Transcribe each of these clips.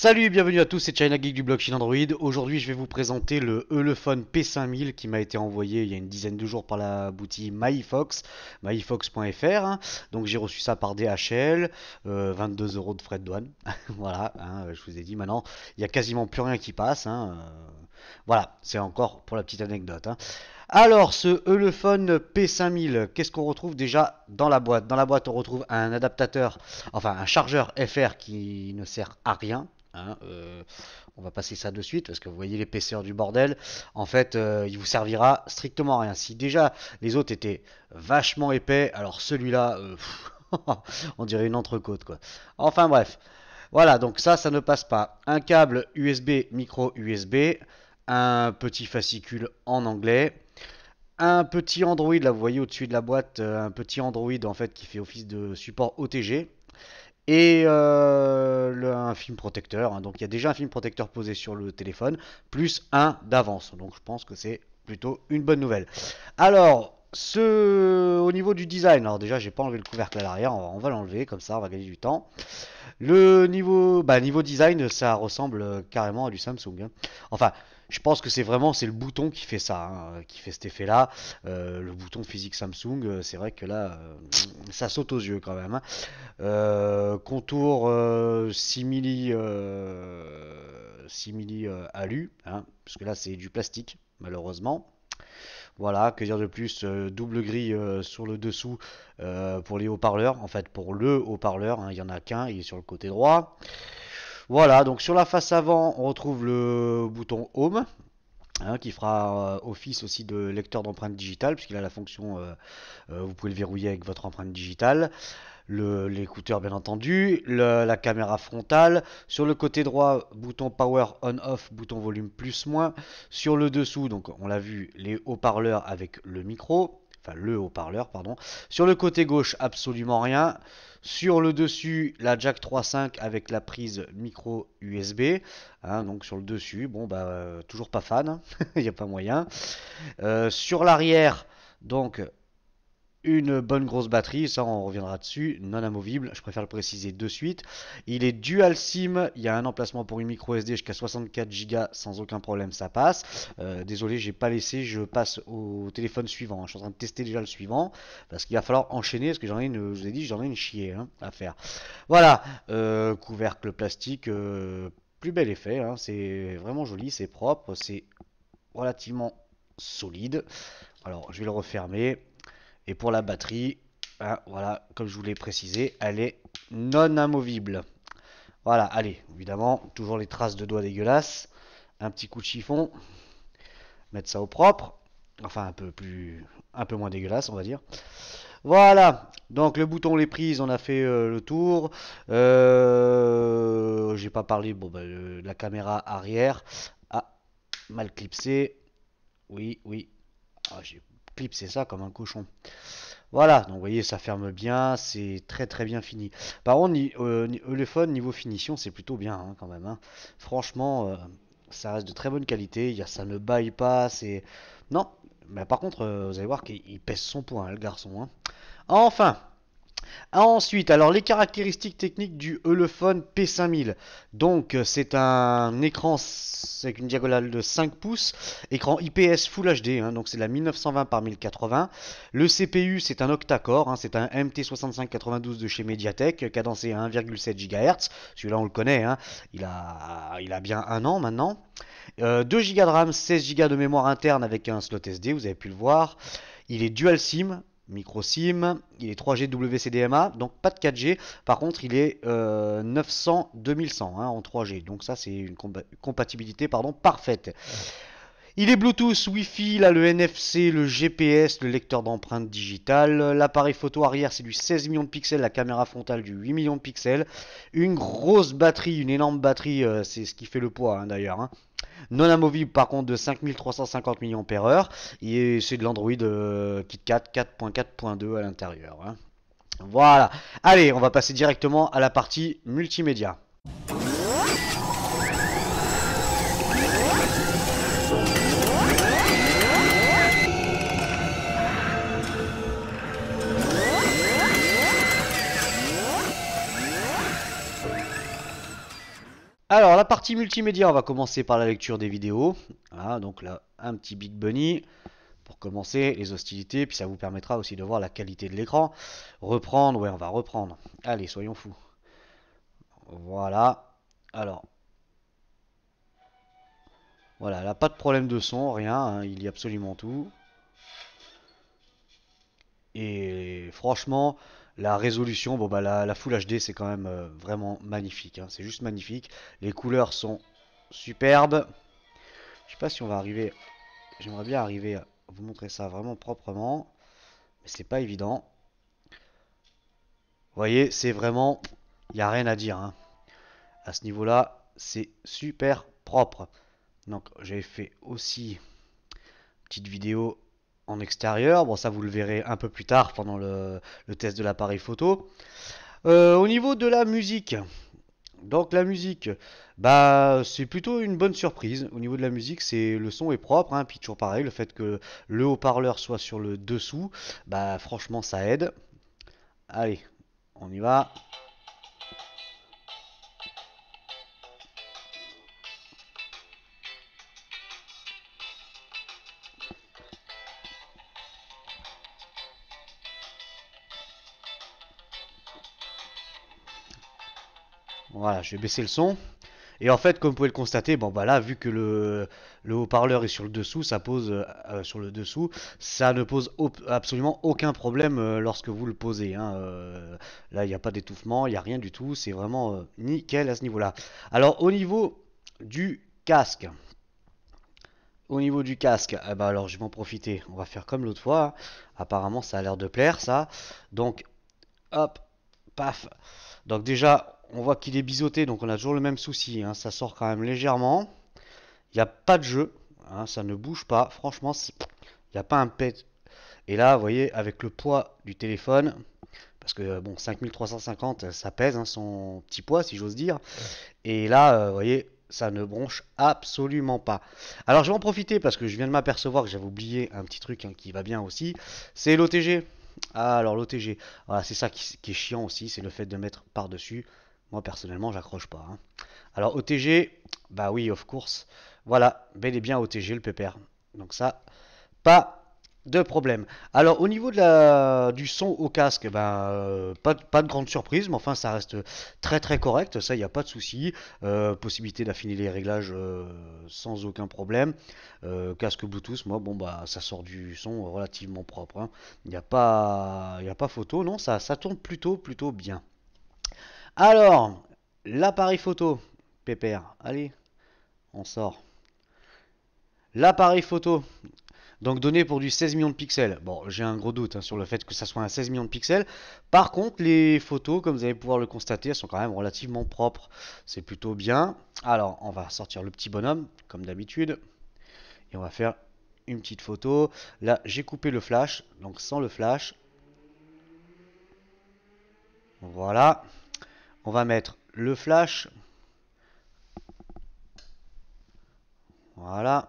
Salut et bienvenue à tous, c'est China Geek du blog Chine Android. Aujourd'hui, je vais vous présenter le Elephone P5000 qui m'a été envoyé il y a une dizaine de jours par la boutique MyFox, myfox.fr. Donc j'ai reçu ça par DHL, 22 euros de frais de douane. Voilà, je vous ai dit maintenant, il n'y a quasiment plus rien qui passe. Voilà, c'est encore pour la petite anecdote. Alors, ce Elephone P5000, qu'est-ce qu'on retrouve déjà dans la boîte? Dans la boîte, on retrouve un adaptateur, enfin un chargeur FR qui ne sert à rien. On va passer ça de suite parce que vous voyez l'épaisseur du bordel. En fait, il vous servira strictement à rien. Si déjà les autres étaient vachement épais, alors celui-là, on dirait une entrecôte quoi. Enfin bref, voilà, donc ça ne passe pas. Un câble USB, micro USB, un petit fascicule en anglais. Un petit Android, là vous voyez au-dessus de la boîte, un petit Android en fait qui fait office de support OTG. Et un film protecteur, donc il y a déjà un film protecteur posé sur le téléphone, plus un d'avance, donc je pense que c'est plutôt une bonne nouvelle. Alors, au niveau du design, alors déjà j'ai pas enlevé le couvercle à l'arrière, on va l'enlever, comme ça on va gagner du temps. Le niveau design, ça ressemble carrément à du Samsung. Enfin, je pense que c'est le bouton qui fait ça, qui fait cet effet-là. Le bouton physique Samsung, c'est vrai que là, ça saute aux yeux quand même. Contour 6 milli, 6 milli alu, parce que là c'est du plastique, malheureusement. Voilà, que dire de plus? Double grille sur le dessous pour les haut-parleurs. En fait, pour le haut-parleur, il n'y en a qu'un, il est sur le côté droit. Voilà, donc sur la face avant, on retrouve le bouton Home, qui fera office aussi de lecteur d'empreinte digitale, puisqu'il a la fonction, vous pouvez le verrouiller avec votre empreinte digitale. L'écouteur bien entendu, la caméra frontale, sur le côté droit bouton power on off, bouton volume plus moins, sur le dessous donc on l'a vu les haut-parleurs avec le micro, enfin le haut-parleur pardon, sur le côté gauche absolument rien, sur le dessus la jack 3.5 avec la prise micro USB, donc sur le dessus, bon bah toujours pas fan, il n'y a pas moyen. Sur l'arrière donc une bonne grosse batterie, ça on reviendra dessus, non amovible, je préfère le préciser de suite. Il est dual SIM, il y a un emplacement pour une micro SD jusqu'à 64 Go sans aucun problème, ça passe. Désolé, j'ai pas laissé, je passe au téléphone suivant. Je suis en train de tester déjà le suivant parce qu'il va falloir enchaîner parce que je vous ai dit, j'en ai une chier à faire. Voilà, couvercle plastique, plus bel effet, c'est vraiment joli, c'est propre, c'est relativement solide. Alors je vais le refermer. Et pour la batterie, voilà, comme je vous l'ai précisé, elle est non amovible. Voilà, allez, évidemment, toujours les traces de doigts dégueulasses. Un petit coup de chiffon, mettre ça au propre. Enfin, un peu moins dégueulasse, on va dire. Voilà, donc le bouton les prises, on a fait le tour. J'ai pas parlé de la caméra arrière. Ah, mal clipsé. Oui, oui. Ah, j'ai clipsé ça comme un cochon. Voilà, donc vous voyez, ça ferme bien, c'est très très bien fini. Par contre, Elephone, niveau finition, c'est plutôt bien quand même. Franchement, ça reste de très bonne qualité, ça ne baille pas, c'est... Non, mais par contre, vous allez voir qu'il pèse son poids, le garçon. Enfin, ensuite, alors les caractéristiques techniques du Elephone P5000. Donc c'est un écran avec une diagonale de 5 pouces, écran IPS Full HD, donc c'est la 1920 par 1080. Le CPU c'est un octa-core, c'est un MT6592 de chez Mediatek, cadencé à 1,7 GHz. Celui-là on le connaît, il a bien un an maintenant. 2 Go de RAM, 16 Go de mémoire interne avec un slot SD, vous avez pu le voir. Il est dual SIM, micro SIM, il est 3G WCDMA, donc pas de 4G. Par contre, il est 900-2100 en 3G. Donc ça, c'est une compatibilité parfaite. Il est Bluetooth, Wi-Fi, il a le NFC, le GPS, le lecteur d'empreintes digitales. L'appareil photo arrière, c'est du 16 millions de pixels, la caméra frontale du 8 millions de pixels. Une grosse batterie, une énorme batterie, c'est ce qui fait le poids d'ailleurs. Non amovible par contre de 5350 mAh et c'est de l'Android KitKat 4.4.2 à l'intérieur. Voilà, allez on va passer directement à la partie multimédia. Alors, la partie multimédia, on va commencer par la lecture des vidéos. Voilà, donc là, un petit Big Bunny pour commencer les hostilités, puis ça vous permettra aussi de voir la qualité de l'écran. Reprendre, ouais, on va reprendre. Allez, soyons fous. Voilà. Alors, voilà, là, pas de problème de son, rien, hein, il y a absolument tout. Et franchement, la résolution, bon bah la Full HD c'est quand même vraiment magnifique, hein, c'est juste magnifique. Les couleurs sont superbes. Je sais pas si on va arriver, j'aimerais bien arriver à vous montrer ça vraiment proprement, mais c'est pas évident. Vous voyez, c'est vraiment, il n'y a rien à dire, hein. À ce niveau-là, c'est super propre. Donc j'ai fait aussi une petite vidéo en extérieur. Bon, ça vous le verrez un peu plus tard pendant le test de l'appareil photo. Au niveau de la musique, donc la musique, bah c'est plutôt une bonne surprise. Au niveau de la musique, c'est le son est propre, hein, puis toujours pareil, le fait que le haut-parleur soit sur le dessous, bah franchement ça aide. Allez, on y va. Voilà, je vais baisser le son. Et en fait, comme vous pouvez le constater, bon bah là, vu que le haut-parleur est sur le dessous, ça pose sur le dessous, ça ne pose absolument aucun problème lorsque vous le posez, hein. Là, il n'y a pas d'étouffement, il n'y a rien du tout, c'est vraiment nickel à ce niveau-là. Alors, du casque, au niveau du casque, eh ben alors je vais en profiter. On va faire comme l'autre fois. Apparemment, ça a l'air de plaire, ça. Donc, hop, paf. Donc déjà, on voit qu'il est biseauté, donc on a toujours le même souci, hein. Ça sort quand même légèrement. Il n'y a pas de jeu, hein, ça ne bouge pas. Franchement, il n'y a pas un pet. Et là, vous voyez, avec le poids du téléphone, parce que bon, 5350, ça pèse, hein, son petit poids, si j'ose dire. Et là, vous voyez, ça ne bronche absolument pas. Alors, je vais en profiter parce que je viens de m'apercevoir que j'avais oublié un petit truc, hein, qui va bien aussi. C'est l'OTG. Ah, alors l'OTG, voilà, c'est ça qui est chiant aussi, c'est le fait de mettre par-dessus. Moi, personnellement, j'accroche pas, hein. Alors, OTG, bah oui, of course. Voilà, bel et bien OTG, le pépère. Donc ça, pas de problème. Alors au niveau du son au casque, ben, pas de grande surprise, mais enfin ça reste très très correct, ça il n'y a pas de souci. Possibilité d'affiner les réglages sans aucun problème. Casque Bluetooth, moi bon bah ça sort du son relativement propre, hein. Il n'y a pas photo, non, ça tourne plutôt bien. Alors, l'appareil photo, pépère, allez, on sort. L'appareil photo, donc donné pour du 16 millions de pixels. Bon, j'ai un gros doute, hein, sur le fait que ça soit un 16 millions de pixels. Par contre, les photos, comme vous allez pouvoir le constater, elles sont quand même relativement propres. C'est plutôt bien. Alors, on va sortir le petit bonhomme, comme d'habitude. Et on va faire une petite photo. Là, j'ai coupé le flash, donc sans le flash. Voilà. On va mettre le flash. Voilà.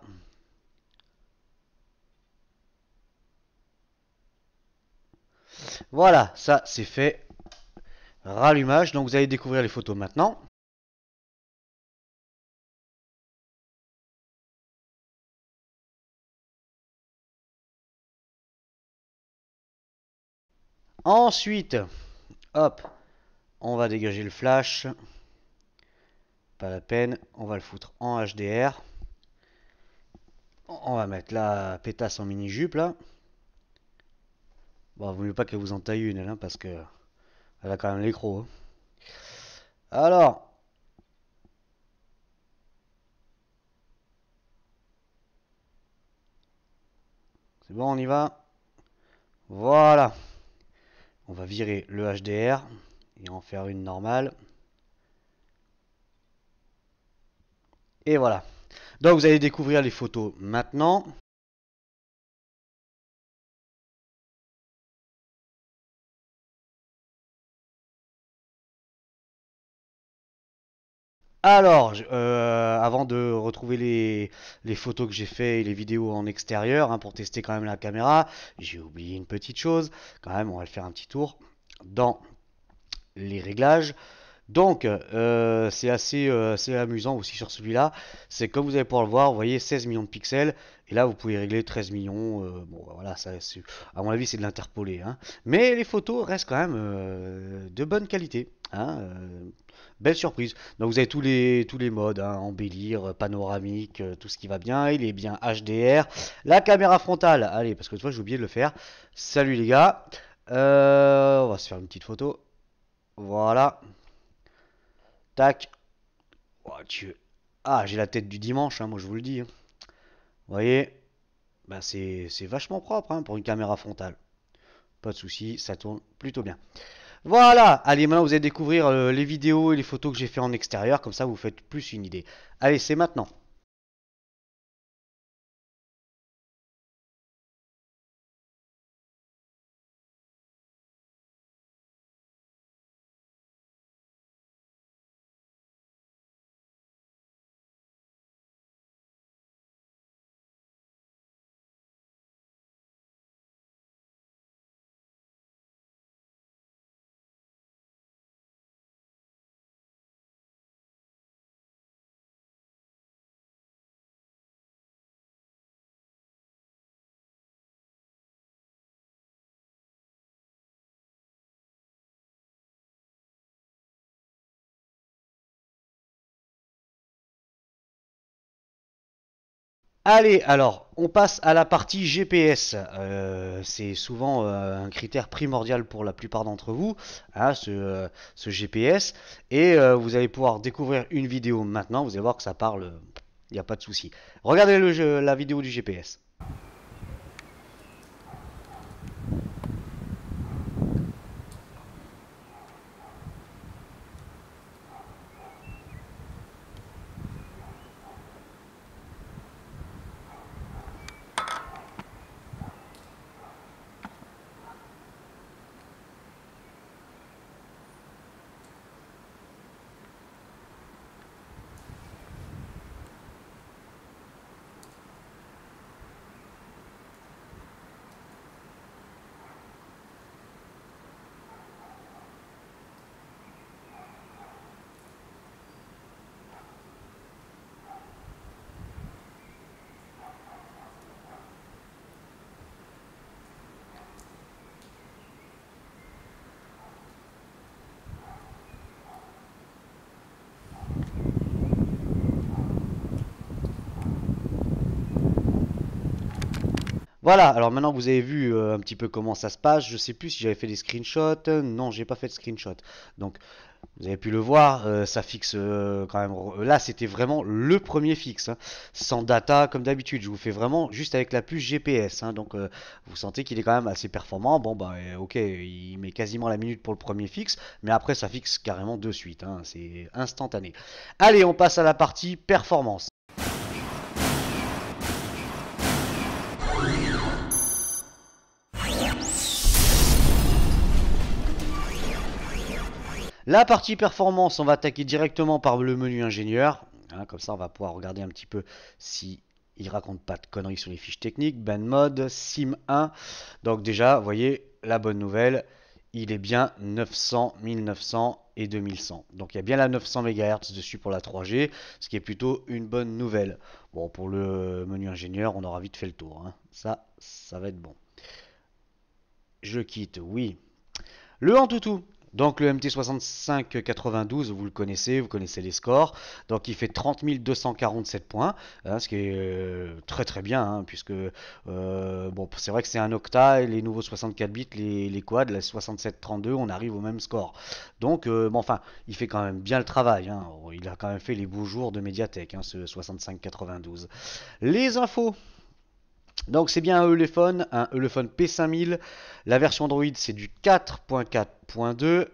Voilà, ça c'est fait. Rallumage. Donc vous allez découvrir les photos maintenant. Ensuite, hop, on va dégager le flash. Pas la peine, on va le foutre en HDR. On va mettre la pétasse en mini-jupe là. Bon, vaut mieux pas qu'elle vous en taille une, elle, hein, parce que elle a quand même les crocs, hein. Alors, c'est bon, on y va. Voilà. On va virer le HDR et en faire une normale. Et voilà. Donc vous allez découvrir les photos maintenant. Alors, avant de retrouver les photos que j'ai fait et les vidéos en extérieur, hein, pour tester quand même la caméra, j'ai oublié une petite chose. Quand même, on va le faire un petit tour dans les réglages. Donc, assez amusant aussi sur celui-là. C'est comme vous allez pouvoir le voir, vous voyez 16 millions de pixels. Et là, vous pouvez régler 13 millions. Bon, voilà, à mon avis, c'est de l'interpolé, hein. Mais les photos restent quand même de bonne qualité, hein. Belle surprise. Donc, vous avez tous les modes, hein, embellir, panoramique, tout ce qui va bien. Il est bien HDR. La caméra frontale, allez, parce que tu vois, j'ai oublié de le faire. Salut les gars. On va se faire une petite photo. Voilà. Tac. Oh, Dieu. Ah, j'ai la tête du dimanche, hein, moi je vous le dis, hein. Vous voyez, bah, c'est vachement propre, hein, pour une caméra frontale. Pas de souci, ça tourne plutôt bien. Voilà, allez, maintenant vous allez découvrir les vidéos et les photos que j'ai fait en extérieur, comme ça vous faites plus une idée. Allez, c'est maintenant. Allez, alors, on passe à la partie GPS. C'est souvent un critère primordial pour la plupart d'entre vous, hein, ce GPS. Et vous allez pouvoir découvrir une vidéo maintenant. Vous allez voir que ça parle, il n'y a pas de souci. Regardez la vidéo du GPS. Voilà, alors maintenant vous avez vu un petit peu comment ça se passe. Je sais plus si j'avais fait des screenshots. Non, j'ai pas fait de screenshot. Donc vous avez pu le voir, ça fixe quand même. Là, c'était vraiment le premier fixe, hein, sans data comme d'habitude. Je vous fais vraiment juste avec la puce GPS, hein, donc vous sentez qu'il est quand même assez performant. Bon bah ok, il met quasiment la minute pour le premier fixe, mais après ça fixe carrément de suite, hein, c'est instantané. Allez, on passe à la partie performance. La partie performance, on va attaquer directement par le menu ingénieur, hein, comme ça on va pouvoir regarder un petit peu si il raconte pas de conneries sur les fiches techniques. Ben mode, Sim 1. Donc déjà, vous voyez, la bonne nouvelle, il est bien 900, 1900 et 2100. Donc il y a bien la 900 MHz dessus pour la 3G, ce qui est plutôt une bonne nouvelle. Bon, pour le menu ingénieur, on aura vite fait le tour, hein. Ça va être bon. Je quitte, oui. Le Antutu. Donc le MT6592, vous connaissez les scores. Donc il fait 30 247 points, hein, ce qui est très très bien, hein, puisque bon, c'est vrai que c'est un octa, et les nouveaux 64 bits, les quads, la 6732, on arrive au même score. Donc bon, enfin, il fait quand même bien le travail, hein. Il a quand même fait les beaux jours de Mediatek, hein, ce 6592. Les infos. Donc c'est bien un Elephone P5000. La version Android c'est du 4.4.2.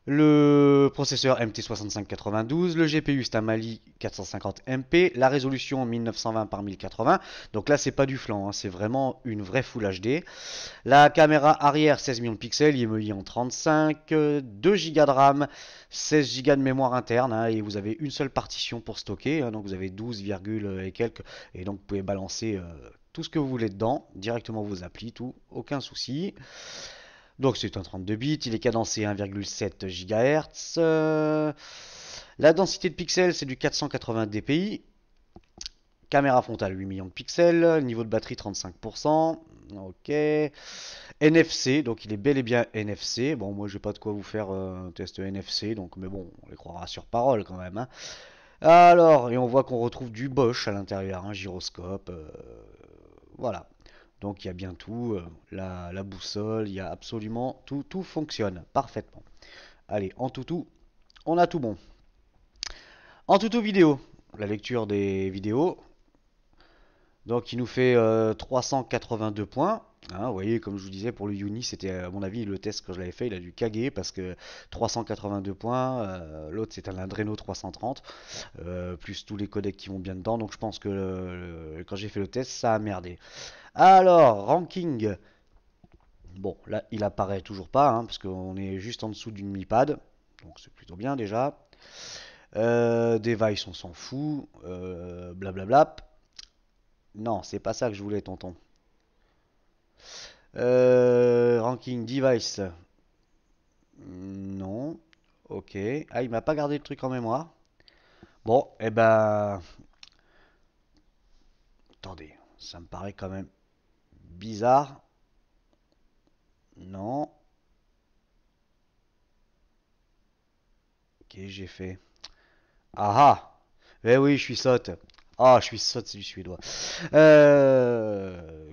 Le processeur MT6592, le GPU c'est un Mali 450MP, la résolution 1920 par 1080. Donc là c'est pas du flan, hein, c'est vraiment une vraie Full HD. La caméra arrière 16 millions de pixels, IMEI en 35, 2 Go de RAM, 16 Go de mémoire interne, hein, et vous avez une seule partition pour stocker, hein, donc vous avez 12, et quelques, et donc vous pouvez balancer tout ce que vous voulez dedans, directement vos applis, tout, aucun souci. Donc c'est un 32 bits, il est cadencé 1,7 GHz. La densité de pixels, c'est du 480 dpi. Caméra frontale 8 millions de pixels. Niveau de batterie 35%. Ok. NFC, donc il est bel et bien NFC. Bon, moi, je vais pas de quoi vous faire un test NFC, donc, mais bon, on les croira sur parole quand même, hein. Alors, et on voit qu'on retrouve du Bosch à l'intérieur, un gyroscope. Voilà. Donc il y a bien tout, la boussole, il y a absolument tout, tout fonctionne parfaitement. Allez, en tout, on a tout bon. En tout vidéo, la lecture des vidéos, donc il nous fait 382 points. Hein, vous voyez, comme je vous disais, pour le Uni, c'était à mon avis le test que je l'avais fait, il a dû caguer parce que 382 points, l'autre c'est un Adreno 330, plus tous les codecs qui vont bien dedans, donc je pense que quand j'ai fait le test, ça a merdé. Alors, ranking, bon, là, il apparaît toujours pas, hein, parce qu'on est juste en dessous d'une Mi Pad. Donc c'est plutôt bien déjà. Device, on s'en fout. Blablabla. Non, c'est pas ça que je voulais, tonton. Ranking device. Non. Ok. Ah, il m'a pas gardé le truc en mémoire. Bon, eh ben... Attendez, ça me paraît quand même bizarre. Non. Ok, j'ai fait. Ah ah! Eh oui, je suis sotte. Ah, je suis sotte, c'est du suédois.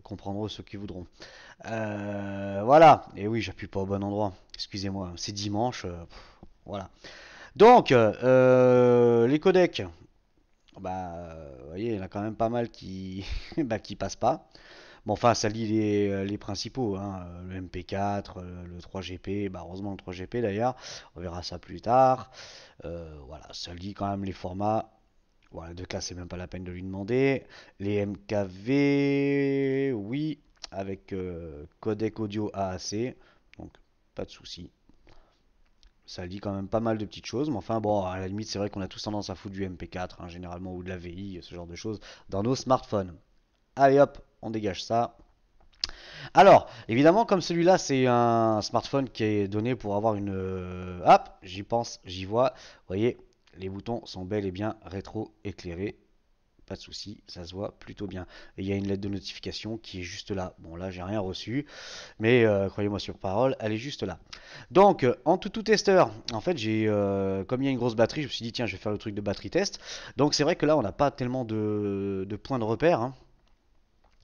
Comprendront ceux qui voudront. Voilà. Et oui, j'appuie pas au bon endroit. Excusez-moi, c'est dimanche. Voilà. Donc, les codecs. Bah, vous voyez, il y en a quand même pas mal qui, bah, qui passent pas. Bon, enfin, ça lit les principaux, hein, le MP4, le 3GP, bah, heureusement le 3GP d'ailleurs, on verra ça plus tard. Voilà, ça lit quand même les formats. Voilà, de classe, c'est même pas la peine de lui demander. Les MKV, oui, avec codec audio AAC, donc pas de souci. Ça dit quand même pas mal de petites choses, mais enfin bon, à la limite, c'est vrai qu'on a tous tendance à foutre du MP4, hein, généralement, ou de la VI, ce genre de choses, dans nos smartphones. Allez hop, on dégage ça. Alors, évidemment, comme celui-là, c'est un smartphone qui est donné pour avoir une... Hop, j'y pense, j'y vois. Vous voyez, les boutons sont bel et bien rétro-éclairés. Pas de souci, ça se voit plutôt bien. Et il y a une lettre de notification qui est juste là. Bon, là, j'ai rien reçu, mais croyez-moi sur parole, elle est juste là. Donc, en tout testeur, en fait, comme il y a une grosse batterie, je me suis dit, tiens, je vais faire le truc de batterie test. Donc, c'est vrai que là, on n'a pas tellement de points de repère, hein.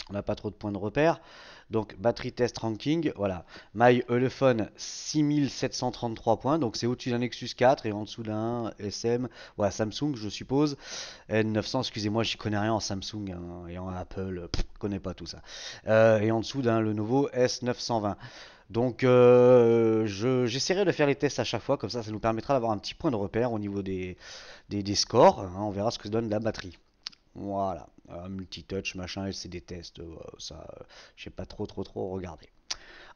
On n'a pas trop de points de repère. Donc, batterie test ranking, voilà. My Elephone, 6733 points. Donc, c'est au-dessus d'un Nexus 4 et en dessous d'un SM, voilà, Samsung, je suppose. N900, excusez-moi, j'y connais rien en Samsung, hein, et en Apple, je connais pas tout ça. Et en dessous d'un Lenovo S920. Donc, j'essaierai de faire les tests à chaque fois, comme ça nous permettra d'avoir un petit point de repère au niveau des scores, hein. On verra ce que donne la batterie. Voilà, multitouch, machin, LCD test, ça, je sais pas trop regarder.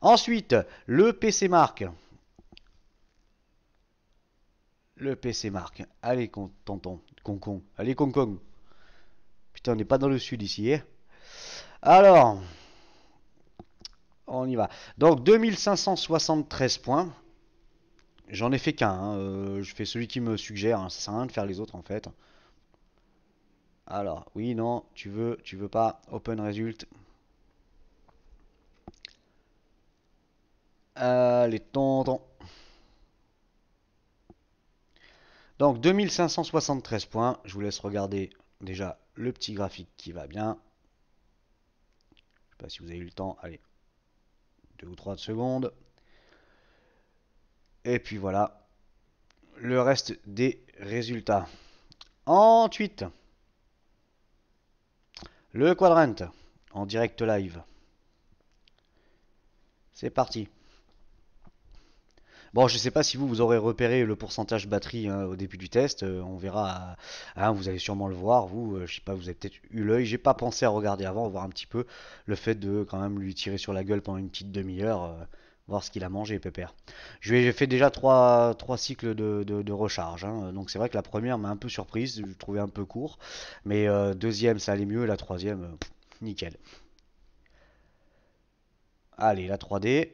Ensuite, le PC Mark. Le PC Mark. Allez, tonton, concon. Allez, concon. Putain, on n'est pas dans le sud ici, hein. Alors, on y va. Donc, 2573 points. J'en ai fait qu'un, hein. Je fais celui qui me suggère, hein. Ça sert à rien de faire les autres, en fait. Alors, oui, non, tu veux pas. Open result. Allez, tonton. Donc 2573 points, je vous laisse regarder déjà le petit graphique qui va bien. Je sais pas si vous avez eu le temps, allez, 2 ou 3 secondes. Et puis voilà, le reste des résultats. Ensuite, le quadrant en direct live. C'est parti. Bon, je ne sais pas si vous aurez repéré le pourcentage batterie, hein, au début du test. On verra. Hein, vous allez sûrement le voir. Vous, je sais pas, vous avez peut-être eu l'œil. J'ai pas pensé à regarder avant, voir un petit peu le fait de quand même lui tirer sur la gueule pendant une petite demi-heure, voir ce qu'il a mangé, pépère. J'ai fait déjà trois cycles de recharge, hein. Donc c'est vrai que la première m'a un peu surprise. Je trouvais un peu court. Mais deuxième, ça allait mieux. La troisième, nickel. Allez, la 3D.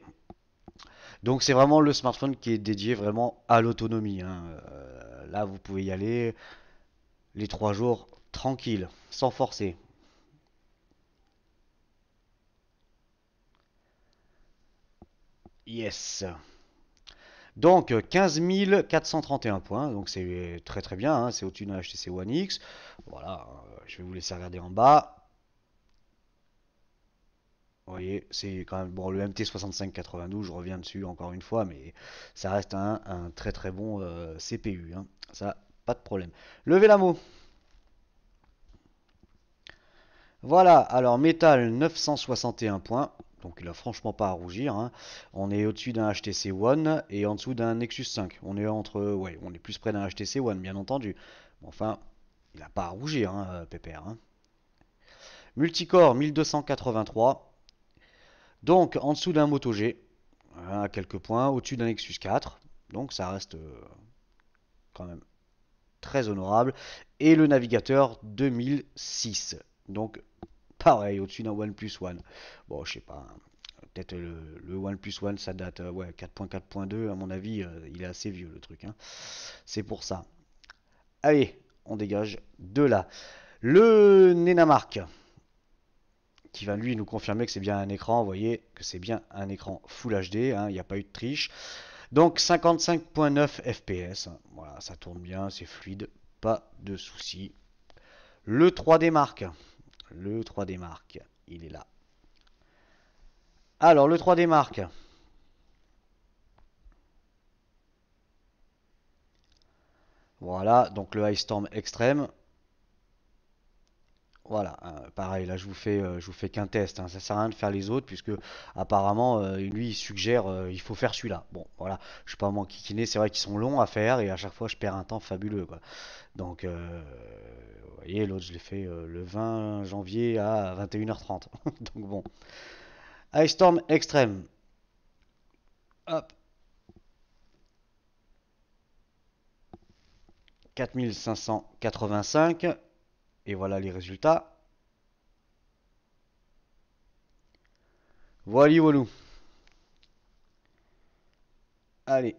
Donc c'est vraiment le smartphone qui est dédié vraiment à l'autonomie, hein. Là, vous pouvez y aller les 3 jours tranquille, sans forcer. Yes. Donc 15 431 points, donc c'est très très bien, hein, c'est au-dessus d'un HTC One X. Voilà, je vais vous laisser regarder en bas. Vous voyez, c'est quand même bon le MT6592, je reviens dessus encore une fois, mais ça reste un très très bon CPU, hein. Ça, pas de problème. Levez la mot. Voilà, alors métal 961 points, donc il a franchement pas à rougir, hein. On est au-dessus d'un HTC One et en dessous d'un Nexus 5. On est entre, ouais, on est plus près d'un HTC One, bien entendu. Bon, enfin, il n'a pas à rougir, hein, Pépère, hein. Multicore 1283, donc en dessous d'un Moto G, à quelques points, au-dessus d'un Nexus 4, donc ça reste quand même très honorable. Et le navigateur 2006, donc pareil, au-dessus d'un OnePlus One. Bon, je sais pas, hein. Peut-être le OnePlus One, ça date, ouais, 4.4.2, à mon avis, il est assez vieux le truc, hein. C'est pour ça. Allez, on dégage de là. Le Nenamark, qui va lui nous confirmer que c'est bien un écran, vous voyez, que c'est bien un écran Full HD, hein, il n'y a pas eu de triche. Donc 55.9 FPS, hein. Voilà, ça tourne bien, c'est fluide, pas de soucis. Le 3D Mark, le 3D Mark, il est là. Alors, le 3D Mark, voilà, donc le Ice Storm Extreme. Voilà, pareil, là je vous fais qu'un test, hein. Ça sert à rien de faire les autres puisque apparemment lui il suggère il faut faire celui-là. Bon, voilà, je suis pas m'enquiquiner, c'est vrai qu'ils sont longs à faire et à chaque fois je perds un temps fabuleux quoi. Donc vous voyez, l'autre je l'ai fait le 20 janvier à 21h30. Donc bon, Ice Storm Extreme. Hop, 4585 et voilà les résultats. Voilà, voilà. Allez,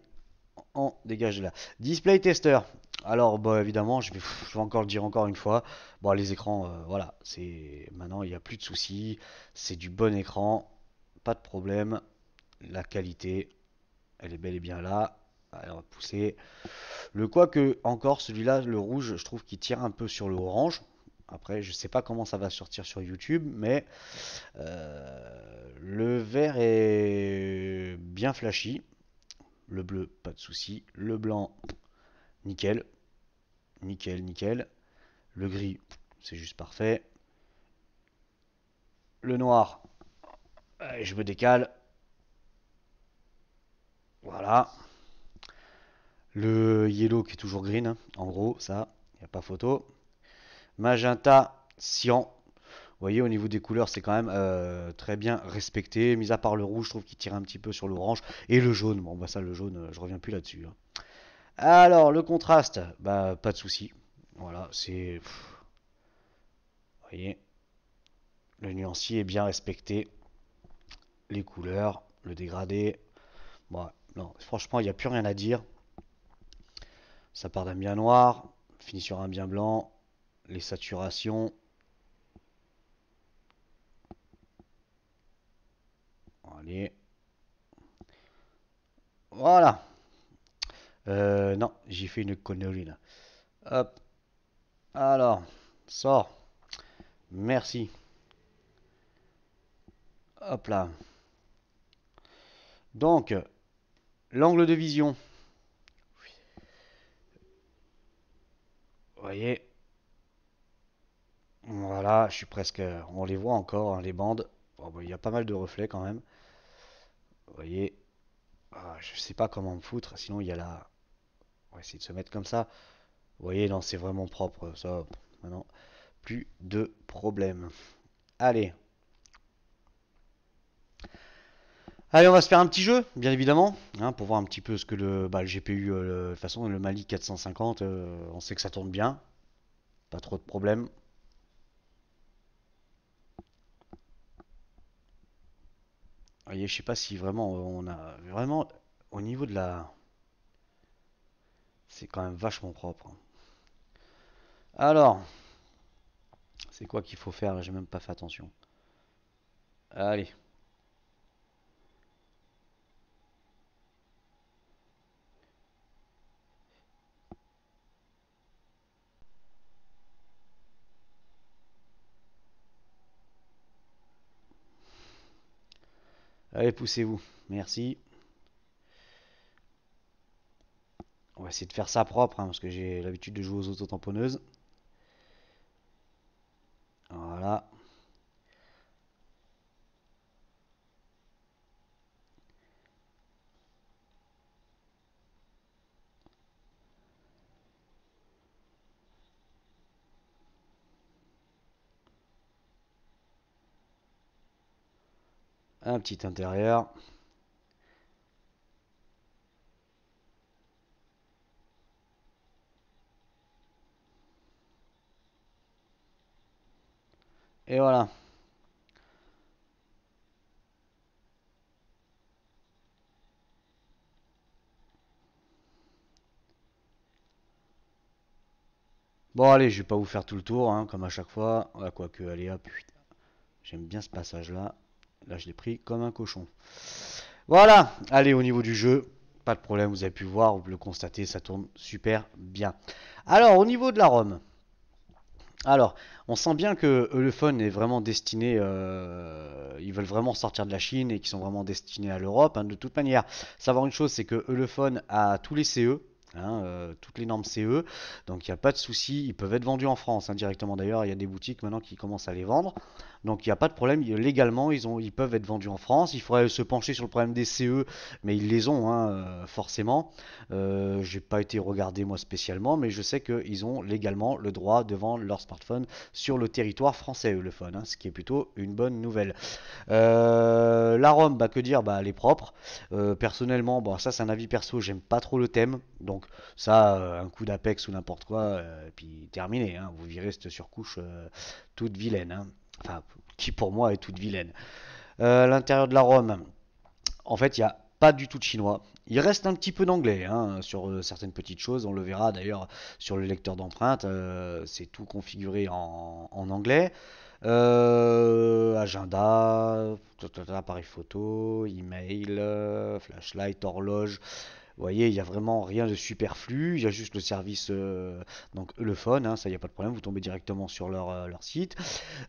on dégage de là. Display tester. Alors, bah, évidemment, je vais encore le dire encore une fois. Bon, les écrans, voilà, c'est maintenant il n'y a plus de soucis. C'est du bon écran, pas de problème. La qualité, elle est bel et bien là. Allez, on va pousser. Le quoique encore celui-là, le rouge, je trouve qu'il tire un peu sur le orange. Après, je sais pas comment ça va sortir sur YouTube, mais le vert est bien flashy. Le bleu, pas de souci. Le blanc, nickel. Nickel, nickel. Le gris, c'est juste parfait. Le noir, je me décale. Voilà. Le yellow qui est toujours green, hein. En gros, ça, il n'y a pas photo. Magenta, cyan. Vous voyez, au niveau des couleurs, c'est quand même très bien respecté. Mis à part le rouge, je trouve qu'il tire un petit peu sur l'orange. Et le jaune, bon, bah ça, le jaune, je reviens plus là-dessus, hein. Alors, le contraste, bah, pas de souci. Voilà, c'est. Vous voyez, le nuancier est bien respecté. Les couleurs, le dégradé. Bon, non, franchement, il n'y a plus rien à dire. Ça part d'un bien noir, finit sur un bien blanc. Les saturations. Allez. Voilà. Non, j'ai fait une connerie là. Hop. Alors, sort. Merci. Hop là. Donc, l'angle de vision. Vous voyez. Voilà, je suis presque. On les voit encore, hein, les bandes. Bon, bah, il y a pas mal de reflets quand même. Vous voyez. Ah, je sais pas comment me foutre. Sinon, il y a la. On va essayer de se mettre comme ça. Vous voyez, non, c'est vraiment propre. Ça, maintenant, plus de problème. Allez. Allez, on va se faire un petit jeu, bien évidemment, hein, pour voir un petit peu ce que le GPU, de toute façon, le Mali 450, on sait que ça tourne bien, pas trop de problèmes. voyez, je sais pas si vraiment on a vraiment au niveau de la, c'est quand même vachement propre, hein. Alors, c'est quoi qu'il faut faire là? J'ai même pas fait attention. Allez, allez, poussez-vous. Merci. On va essayer de faire ça propre, hein, parce que j'ai l'habitude de jouer aux autotamponneuses. Voilà. Un petit intérieur. Et voilà. Bon, allez, je vais pas vous faire tout le tour, hein, comme à chaque fois. Ouais, quoique, allez, hop. J'aime bien ce passage-là. Là, je l'ai pris comme un cochon. Voilà. Allez, au niveau du jeu, pas de problème, vous avez pu voir, vous pouvez le constater, ça tourne super bien. Alors, au niveau de la ROM. Alors, on sent bien que Elephone est vraiment destiné, ils veulent vraiment sortir de la Chine et qu'ils sont vraiment destinés à l'Europe, hein. De toute manière, savoir une chose, c'est que Elephone a tous les CE, hein, toutes les normes CE, donc il n'y a pas de souci, ils peuvent être vendus en France, hein, directement. D'ailleurs, il y a des boutiques maintenant qui commencent à les vendre, donc il n'y a pas de problème. Légalement, ils peuvent être vendus en France. Il faudrait se pencher sur le problème des CE, mais ils les ont, hein, forcément. J'ai pas été regardé moi spécialement, mais je sais qu'ils ont légalement le droit de vendre leur smartphone sur le territoire français, Europhone, hein, ce qui est plutôt une bonne nouvelle. La ROM, bah, que dire, bah, elle est propre. Personnellement, bon, ça c'est un avis perso, j'aime pas trop le thème, donc ça, un coup d'Apex ou n'importe quoi, et puis terminé, hein, vous virez cette surcouche toute vilaine, hein. Enfin, qui pour moi est toute vilaine. L'intérieur de la ROM, en fait, il n'y a pas du tout de chinois. Il reste un petit peu d'anglais, hein, sur certaines petites choses. On le verra d'ailleurs sur le lecteur d'empreintes. C'est tout configuré en anglais. Agenda, appareil photo, email, flashlight, horloge. Vous voyez, il n'y a vraiment rien de superflu. Il y a juste le service, donc le phone, hein, ça, il n'y a pas de problème. Vous tombez directement sur leur site.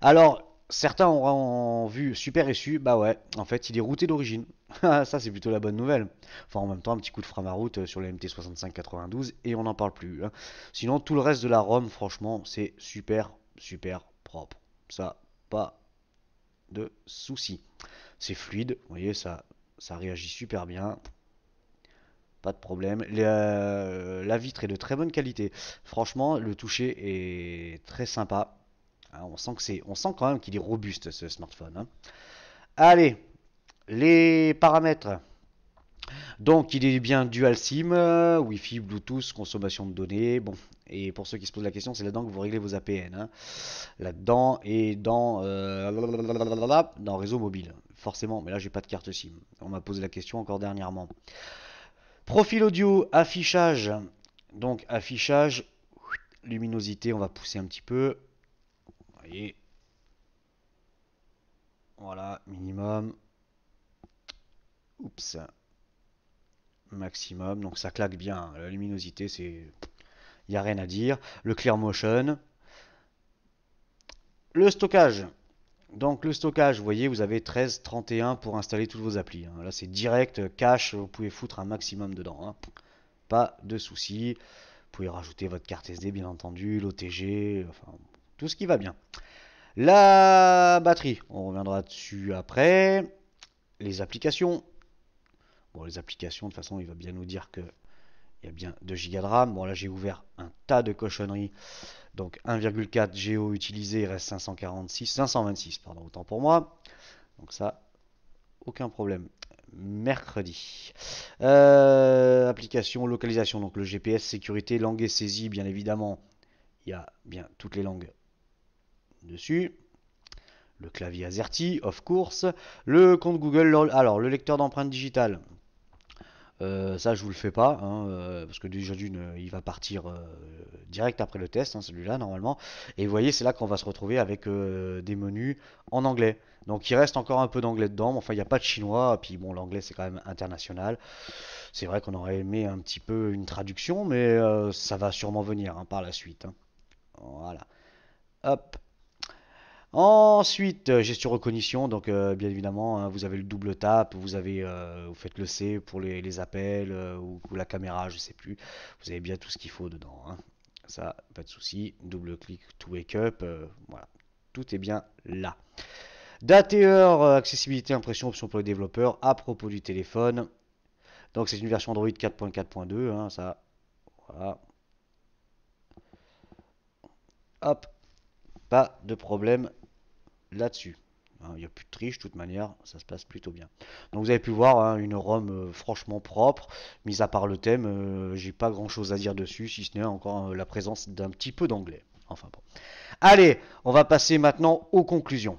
Alors, certains auront vu Super SU, bah ouais, en fait, il est routé d'origine. Ça, c'est plutôt la bonne nouvelle. Enfin, en même temps, un petit coup de framaroute sur le MT6592 et on n'en parle plus, hein. Sinon, tout le reste de la ROM, franchement, c'est super, super propre. Ça, pas de souci. C'est fluide, vous voyez, ça réagit super bien. Pas de problème. La vitre est de très bonne qualité. Franchement, le toucher est très sympa. Hein, on sent quand même qu'il est robuste ce smartphone, hein. Allez, les paramètres. Donc, il est bien dual SIM, Wi-Fi, Bluetooth, consommation de données. Bon, et pour ceux qui se posent la question, c'est là-dedans que vous réglez vos APN, hein. Là-dedans et dans réseau mobile. Forcément, mais là, j'ai pas de carte SIM. On m'a posé la question encore dernièrement. Profil audio, affichage. Donc, affichage, luminosité, on va pousser un petit peu. Vous voyez, voilà, minimum. Oups, maximum. Donc ça claque bien. La luminosité, c'est, il n'y a rien à dire. Le clear motion. Le stockage. Donc le stockage, vous voyez, vous avez 13,31 pour installer toutes vos applis, hein. Là, c'est direct, cache, vous pouvez foutre un maximum dedans, hein. Pas de souci. Vous pouvez rajouter votre carte SD, bien entendu, l'OTG, enfin, tout ce qui va bien. La batterie, on reviendra dessus après. Les applications. Bon, les applications, de toute façon, il va bien nous dire que il y a bien 2 Go de RAM. Bon, là, j'ai ouvert un tas de cochonneries. Donc, 1,4 Go utilisé, il reste 526, pardon, autant pour moi. Donc, ça, aucun problème. Mercredi. Application, localisation. Donc, le GPS, sécurité, langue et saisie, bien évidemment. Il y a bien toutes les langues dessus. Le clavier AZERTY, of course. Le compte Google, alors le lecteur d'empreintes digitales. Ça, je vous le fais pas, hein, parce que déjà d'une, il va partir direct après le test, hein, celui-là normalement. Et vous voyez, c'est là qu'on va se retrouver avec des menus en anglais. Donc il reste encore un peu d'anglais dedans, mais enfin il n'y a pas de chinois. Puis bon, l'anglais c'est quand même international. C'est vrai qu'on aurait aimé un petit peu une traduction, mais ça va sûrement venir hein, par la suite, hein. Voilà. Hop. Ensuite, gestion reconnaissance, donc bien évidemment, hein, vous avez le double tap, vous faites le C pour les appels ou la caméra, je sais plus. Vous avez bien tout ce qu'il faut dedans, hein. Ça, pas de souci. Double clic to wake up, voilà, tout est bien là. Date et heure, accessibilité, impression, option pour les développeurs. À propos du téléphone, donc c'est une version Android 4.4.2, hein, ça, voilà. Hop, pas de problème là-dessus. Il n'y a plus de triche, de toute manière, ça se passe plutôt bien. Donc vous avez pu voir hein, une ROM franchement propre, mis à part le thème, j'ai pas grand chose à dire dessus, si ce n'est encore la présence d'un petit peu d'anglais. Enfin bon. Allez, on va passer maintenant aux conclusions.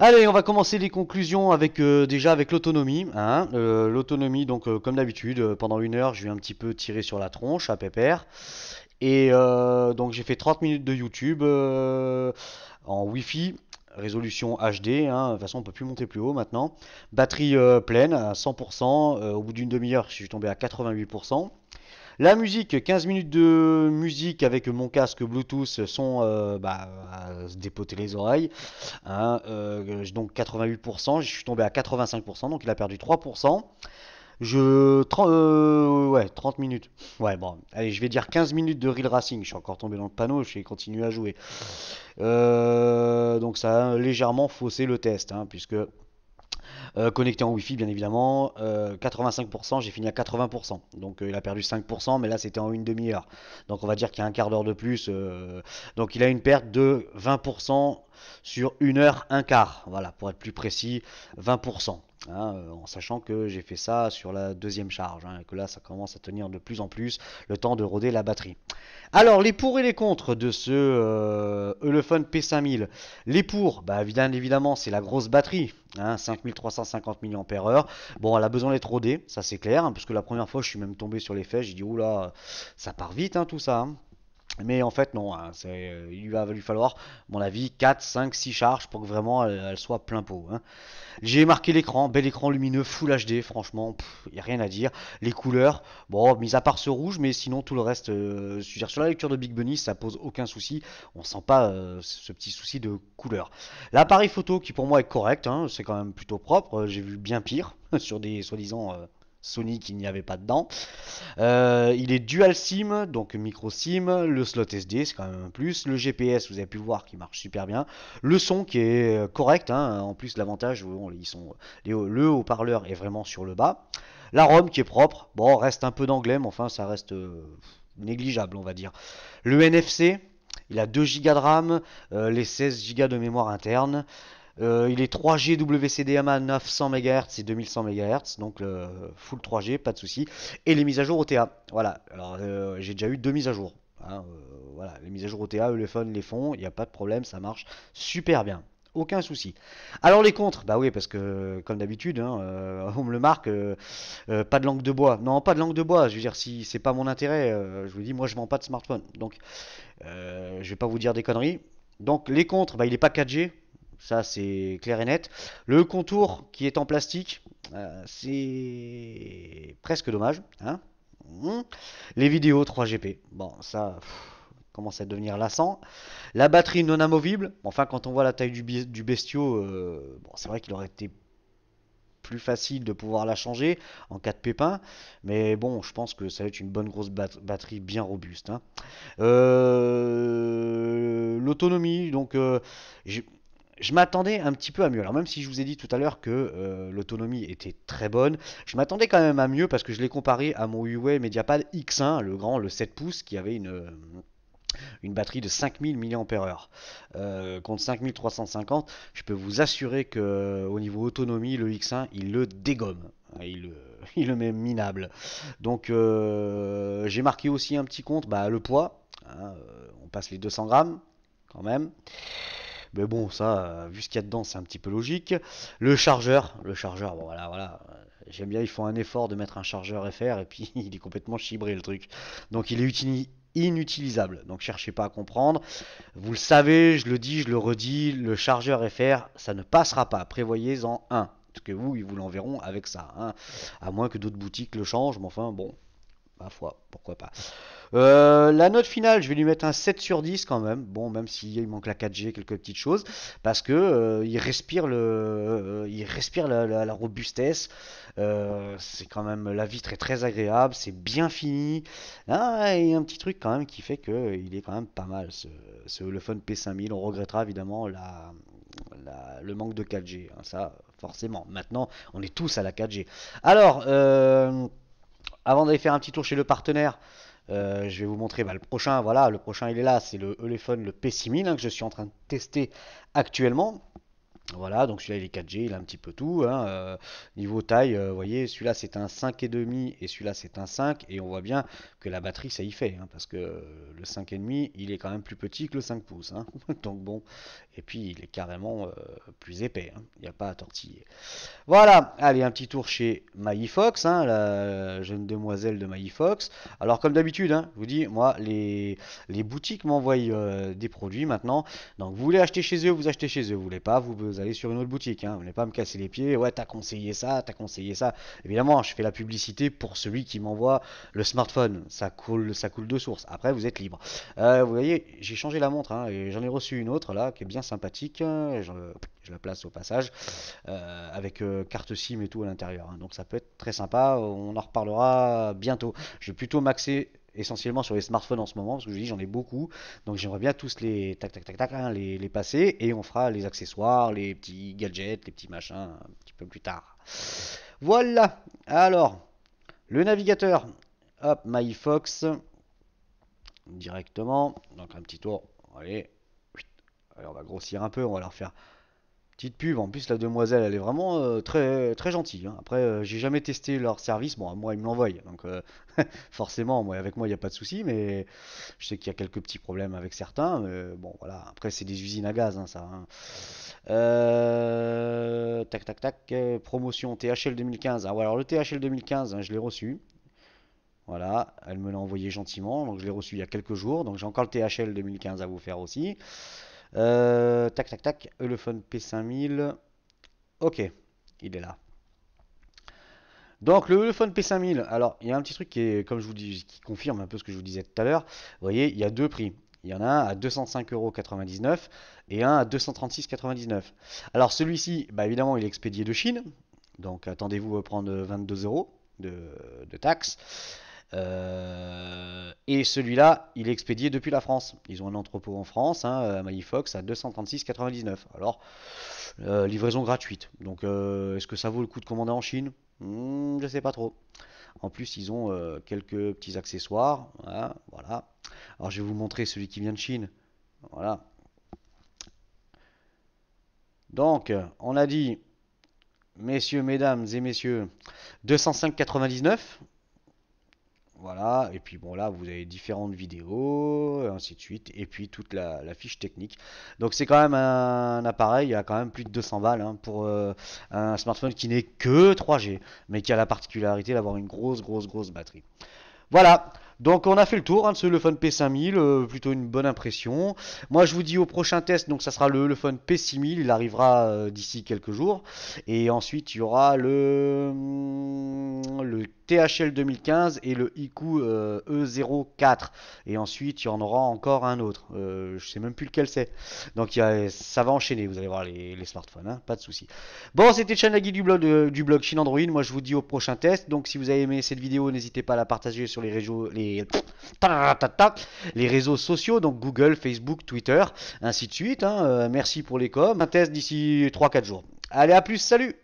Allez, on va commencer les conclusions avec déjà avec l'autonomie, hein. L'autonomie, donc comme d'habitude, pendant une heure, je vais un petit peu tirer sur la tronche à pépère. Et donc j'ai fait 30 minutes de YouTube en Wi-Fi, résolution HD, hein. De toute façon on peut plus monter plus haut maintenant. Batterie pleine à 100%, au bout d'une demi-heure je suis tombé à 88%. La musique, 15 minutes de musique avec mon casque Bluetooth, son à se dépoter les oreilles, hein, donc 88%, je suis tombé à 85%, donc il a perdu 3%. Ouais, 30 minutes. Ouais, bon, allez, je vais dire 15 minutes de Real Racing. Je suis encore tombé dans le panneau, je vais continuer à jouer. Donc ça a légèrement faussé le test, hein, puisque connecté en Wi-Fi, bien évidemment, 85%, j'ai fini à 80%. Donc il a perdu 5%, mais là c'était en une demi-heure. Donc on va dire qu'il y a un quart d'heure de plus. Donc il a une perte de 20% sur une heure, un quart. Voilà, pour être plus précis, 20%. Hein, en sachant que j'ai fait ça sur la deuxième charge, hein, et que là ça commence à tenir de plus en plus le temps de roder la batterie. Alors les pour et les contre de ce Elephone P5000. Les pour, bah, bien évidemment c'est la grosse batterie, hein, 5350 mAh. Bon, elle a besoin d'être rodée, ça c'est clair, hein, parce que la première fois je suis même tombé sur les faits, j'ai dit oula, ça part vite hein, tout ça, hein. Mais en fait, non, hein, il va lui falloir, à mon avis, 4, 5, 6 charges pour que vraiment elle soit plein pot, hein. J'ai marqué l'écran, bel écran lumineux Full HD, franchement, il n'y a rien à dire. Les couleurs, bon, mis à part ce rouge, mais sinon tout le reste, je veux dire, sur la lecture de Big Bunny, ça pose aucun souci. On sent pas ce petit souci de couleur. L'appareil photo qui pour moi est correct, hein, c'est quand même plutôt propre. J'ai vu bien pire sur des soi-disant Sony qui n'y avait pas dedans. Il est dual SIM, donc micro SIM, le slot SD, c'est quand même un plus. Le GPS, vous avez pu voir, qui marche super bien. Le son qui est correct, hein. En plus l'avantage, bon, le haut-parleur est vraiment sur le bas. La ROM qui est propre, bon, reste un peu d'anglais, mais enfin ça reste négligeable, on va dire. Le NFC, il a 2 Go de RAM, les 16 Go de mémoire interne. Il est 3G WCDMA 900 MHz et 2100 MHz, donc full 3G, pas de souci. Et les mises à jour OTA. Voilà, alors j'ai déjà eu 2 mises à jour, hein, voilà, les mises à jour OTA, eux les font, il n'y a pas de problème, ça marche super bien. Aucun souci. Alors les contres, bah oui, parce que comme d'habitude, hein, on me le marque, pas de langue de bois. Non, pas de langue de bois. Je veux dire, si c'est pas mon intérêt, je vous dis, moi je vends pas de smartphone, donc je vais pas vous dire des conneries. Donc les contres, bah il est pas 4G, ça c'est clair et net. Le contour qui est en plastique, c'est presque dommage, hein. Les vidéos 3GP, bon ça commence à devenir lassant. La batterie non amovible, enfin quand on voit la taille du bestiau, bon, c'est vrai qu'il aurait été plus facile de pouvoir la changer en cas de pépin, mais bon, je pense que ça va être une bonne grosse batterie bien robuste, hein. L'autonomie, donc je m'attendais un petit peu à mieux. Alors même si je vous ai dit tout à l'heure que l'autonomie était très bonne, je m'attendais quand même à mieux parce que je l'ai comparé à mon Huawei Mediapad X1, le 7 pouces, qui avait Une batterie de 5000 mAh contre 5350. Je peux vous assurer que au niveau autonomie, le X1, il le dégomme. Il le met minable. Donc j'ai marqué aussi un petit compte, bah, le poids. Hein, on passe les 200 grammes quand même. Mais bon, ça, vu ce qu'il y a dedans, c'est un petit peu logique. Le chargeur, bon, voilà, voilà. J'aime bien, ils font un effort de mettre un chargeur FR et puis il est complètement chibré le truc. Donc il est inutilisable. Donc cherchez pas à comprendre. Vous le savez, je le dis, je le redis, le chargeur FR, ça ne passera pas. Prévoyez-en un. Parce que vous, ils vous l'enverront avec ça. Hein. À moins que d'autres boutiques le changent, mais enfin, bon, ma foi, pourquoi pas. La note finale, je vais lui mettre un 7 sur 10 quand même. Bon, même s'il manque la 4G, quelques petites choses. Parce que il respire la robustesse. C'est quand même, la vitre est très agréable. C'est bien fini. Ah, et un petit truc quand même qui fait que il est quand même pas mal ce Ulefone P5000. On regrettera évidemment le manque de 4G. Hein, ça, forcément. Maintenant, on est tous à la 4G. Alors, avant d'aller faire un petit tour chez le partenaire, je vais vous montrer bah, le prochain. Voilà, le prochain il est là, c'est le Ulefone, le P6000 hein, que je suis en train de tester actuellement. Voilà, donc celui-là il est 4G, il a un petit peu tout. Hein, niveau taille, vous voyez, celui-là c'est un 5,5 et celui-là c'est un 5. Et on voit bien que la batterie ça y fait. Hein, parce que le 5,5 il est quand même plus petit que le 5 pouces. Hein, donc bon, et puis il est carrément plus épais. Hein, il n'y a pas à tortiller. Voilà, allez, un petit tour chez Maïfox, hein, la jeune demoiselle de Maïfox. Alors comme d'habitude, hein, je vous dis, moi les boutiques m'envoient des produits maintenant. Donc vous voulez acheter chez eux, vous achetez chez eux. Vous voulez pas, vous allez sur une autre boutique. Hein. Vous n'allez pas me casser les pieds. Ouais, t'as conseillé ça, t'as conseillé ça. Évidemment, je fais la publicité pour celui qui m'envoie le smartphone. Ça coule de source. Après, vous êtes libre. Vous voyez, j'ai changé la montre hein, et j'en ai reçu une autre là qui est bien sympathique. Je la place au passage avec carte SIM et tout à l'intérieur. Hein. Donc ça peut être très sympa. On en reparlera bientôt. Je vais plutôt m'axer essentiellement sur les smartphones en ce moment parce que je dis j'en ai beaucoup donc j'aimerais bien tous les tac tac tac tac hein, les passer et on fera les accessoires, les petits gadgets, les petits machins un petit peu plus tard. Voilà. Alors le navigateur, hop, MyFox directement. Donc un petit tour. Allez, on va grossir un peu, on va leur faire petite pub. En plus, la demoiselle, elle est vraiment très, très gentille. Hein. Après, j'ai jamais testé leur service. Bon, moi, ils me l'envoient. Donc, forcément, moi, avec moi, il n'y a pas de souci. Mais je sais qu'il y a quelques petits problèmes avec certains. Mais bon, voilà. Après, c'est des usines à gaz, hein, ça. Hein. Tac, tac, tac. Promotion THL 2015. Ah, ouais, alors, le THL 2015, hein, je l'ai reçu. Voilà, elle me l'a envoyé gentiment. Donc, je l'ai reçu il y a quelques jours. Donc, j'ai encore le THL 2015 à vous faire aussi. Tac tac tac, Ulefone P5000. Ok, il est là. Donc le Ulefone P5000, alors il y a un petit truc qui est, comme je vous dis, qui confirme un peu ce que je vous disais tout à l'heure. Vous voyez, il y a deux prix. Il y en a un à 205,99 € et un à 236,99 €. Alors celui-ci, bah évidemment, il est expédié de Chine. Donc attendez-vous à prendre 22 € de taxes. Et celui-là, il est expédié depuis la France. Ils ont un entrepôt en France, hein, à Maïfox, à 236,99 €. Alors, livraison gratuite. Donc, est-ce que ça vaut le coup de commander en Chine? Je sais pas trop. En plus, ils ont quelques petits accessoires. Voilà, voilà. Alors, je vais vous montrer celui qui vient de Chine. Voilà. Donc, on a dit, messieurs, mesdames et messieurs, 205,99 €. Voilà, et puis bon là vous avez différentes vidéos, ainsi de suite, et puis toute la fiche technique. Donc c'est quand même un appareil à quand même plus de 200 balles hein, pour un smartphone qui n'est que 3G, mais qui a la particularité d'avoir une grosse batterie. Voilà, donc on a fait le tour hein, de ce Ulefone P5000, plutôt une bonne impression. Moi je vous dis au prochain test, donc ça sera le Ulefone P6000, il arrivera d'ici quelques jours. Et ensuite il y aura le THL 2015 et le IQ E04. Et ensuite il y en aura encore un autre, je sais même plus lequel c'est. Donc ça va enchaîner, vous allez voir les smartphones, hein, pas de souci. Bon, c'était Chanagui du blog Chine Android, moi je vous dis au prochain test. Donc si vous avez aimé cette vidéo, n'hésitez pas à la partager sur les réseaux sociaux, donc Google, Facebook, Twitter, ainsi de suite. Hein. Merci pour les coms. Un test d'ici 3-4 jours. Allez, à plus, salut!